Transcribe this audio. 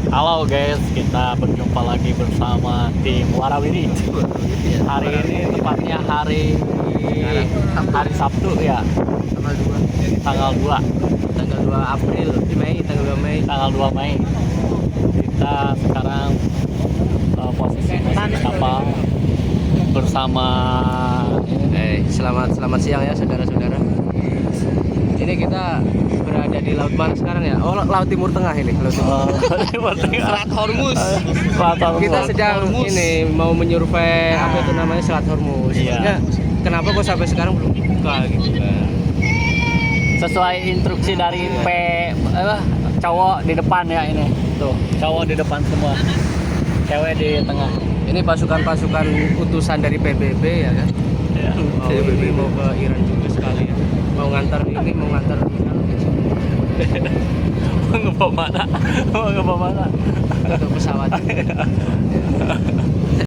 Halo guys, kita berjumpa lagi bersama tim Warawiri. Hari ini tepatnya hari Sabtu ya, tanggal 2 tanggal 2 April tanggal 2 Mei. tanggal 2 Mei. Kita sekarang posisi di kapal bersama Selamat siang ya saudara-saudara. Ini kita berada di laut mana sekarang ya? Oh, laut Timur Tengah ini, laut Timur. Selat Hormuz. Kita sedang ini mau menyurvei apa itu namanya, Selat Hormuz. Iya. Nah, kenapa kok sampai sekarang belum buka gitu kan? Sesuai instruksi dari cowok di depan ya ini. Tuh, cowok di depan semua. Cewek di tengah. Ini pasukan-pasukan utusan dari PBB ya kan? Ya. Ini mau ke Iran juga sekali ya. Mau ngantar Mau ngebawa mana? untuk pesawat.